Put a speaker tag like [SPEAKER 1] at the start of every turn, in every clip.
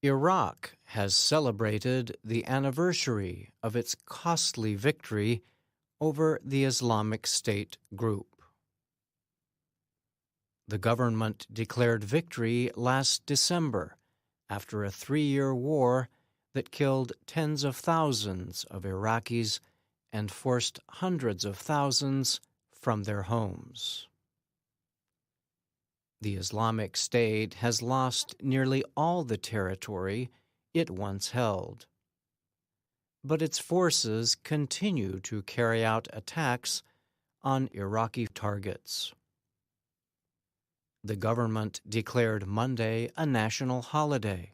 [SPEAKER 1] Iraq has celebrated the anniversary of its costly victory over the Islamic State group. The government declared victory last December after a 3-year war that killed tens of thousands of Iraqis and forced hundreds of thousands from their homes. The Islamic State has lost nearly all the territory it once held, but its forces continue to carry out attacks on Iraqi targets. The government declared Monday a national holiday.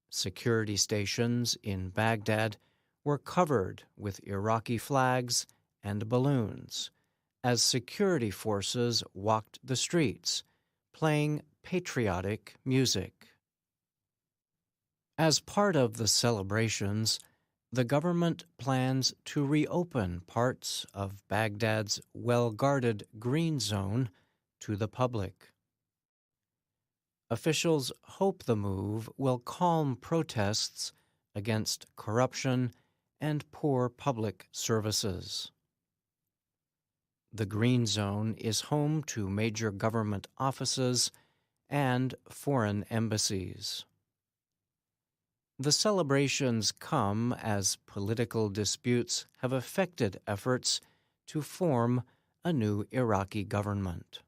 [SPEAKER 1] Security stations in Baghdad were covered with Iraqi flags and balloons as security forces walked the streets, playing patriotic music. As part of the celebrations, the government plans to reopen parts of Baghdad's well-guarded green zone to the public. Officials hope the move will calm protests against corruption and poor public services. The Green Zone is home to major government offices and foreign embassies. The celebrations come as political disputes have affected efforts to form a new Iraqi government.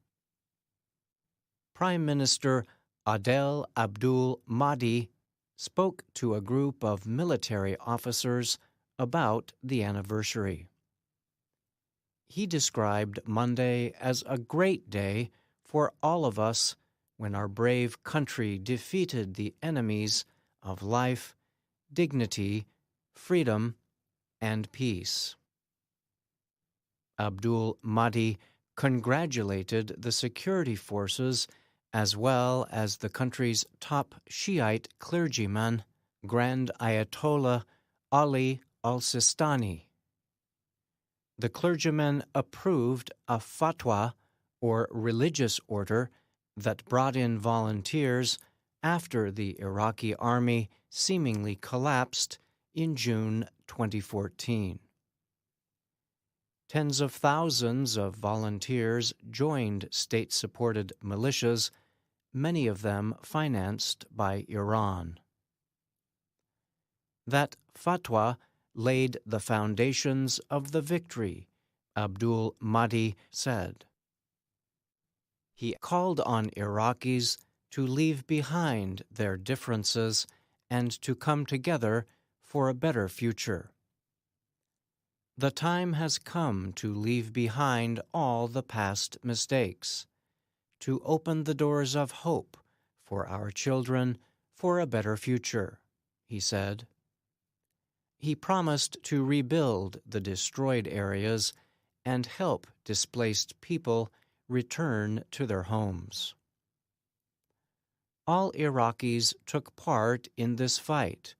[SPEAKER 1] Prime Minister Adel Abdul Mahdi spoke to a group of military officers about the anniversary. He described Monday as a great day for all of us when our brave country defeated the enemies of life, dignity, freedom, and peace. Abdul Mahdi congratulated the security forces as well as the country's top Shiite clergyman, Grand Ayatollah Ali al-Sistani. The clergyman approved a fatwa, or religious order, that brought in volunteers after the Iraqi army seemingly collapsed in June 2014. Tens of thousands of volunteers joined state-supported militias, many of them financed by Iran. That fatwa laid the foundations of the victory, Abdul Mahdi said. He called on Iraqis to leave behind their differences and to come together for a better future. The time has come to leave behind all the past mistakes, to open the doors of hope for our children for a better future, he said. He promised to rebuild the destroyed areas and help displaced people return to their homes. All Iraqis took part in this fight.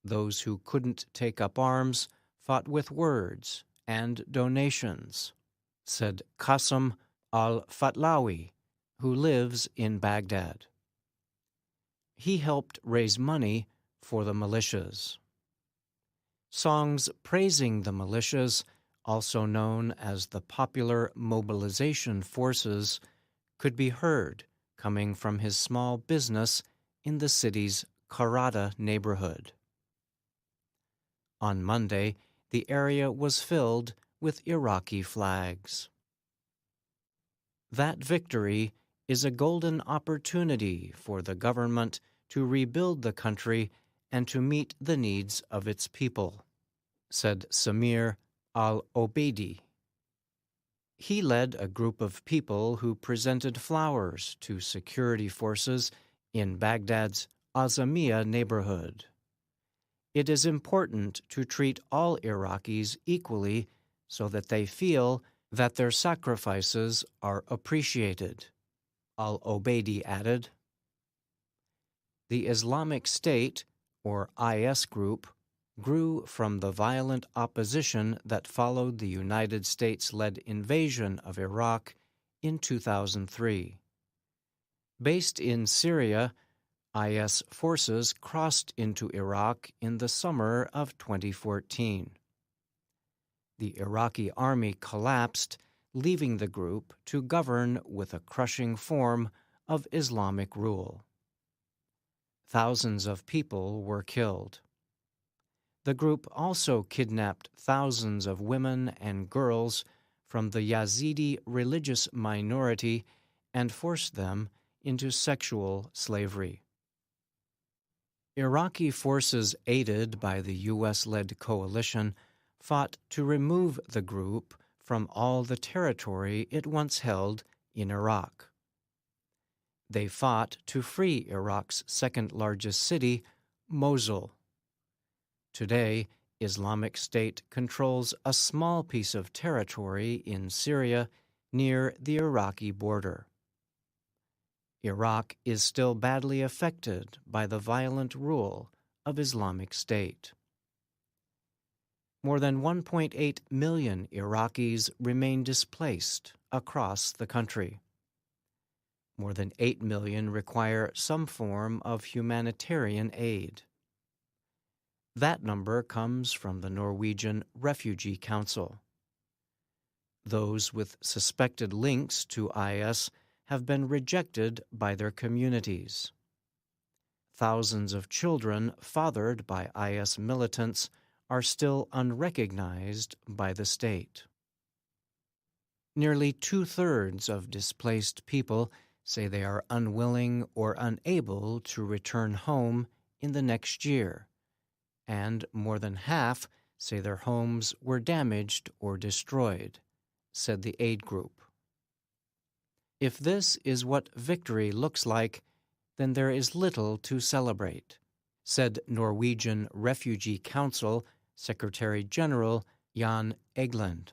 [SPEAKER 1] Those who couldn't take up arms fought with words and donations, said Qasim al-Fatlawi, who lives in Baghdad. He helped raise money for the militias. Songs praising the militias, also known as the Popular Mobilization Forces, could be heard coming from his small business in the city's Karada neighborhood. On Monday, the area was filled with Iraqi flags. That victory is a golden opportunity for the government to rebuild the country and to meet the needs of its people, said Samir al-Obeidi. He led a group of people who presented flowers to security forces in Baghdad's Azamiya neighborhood. It is important to treat all Iraqis equally so that they feel that their sacrifices are appreciated, al-Obeidi added. The Islamic State, or IS group, grew from the violent opposition that followed the United States-led invasion of Iraq in 2003. Based in Syria, IS forces crossed into Iraq in the summer of 2014. The Iraqi army collapsed, leaving the group to govern with a crushing form of Islamic rule. Thousands of people were killed. The group also kidnapped thousands of women and girls from the Yazidi religious minority and forced them into sexual slavery. Iraqi forces aided by the U.S.-led coalition fought to remove the group from all the territory it once held in Iraq. They fought to free Iraq's second-largest city, Mosul. Today, Islamic State controls a small piece of territory in Syria near the Iraqi border. Iraq is still badly affected by the violent rule of Islamic State. More than 1.8 million Iraqis remain displaced across the country. More than 8 million require some form of humanitarian aid. That number comes from the Norwegian Refugee Council. Those with suspected links to IS have been rejected by their communities. Thousands of children fathered by IS militants are still unrecognized by the state. Nearly 2/3 of displaced people say they are unwilling or unable to return home in the next year, and more than half say their homes were damaged or destroyed, said the aid group. If this is what victory looks like, then there is little to celebrate, said Norwegian Refugee Council Secretary General Jan Egeland.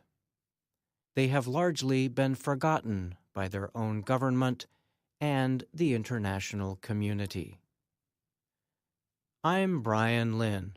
[SPEAKER 1] They have largely been forgotten by their own government and the international community. I'm Brian Lynn.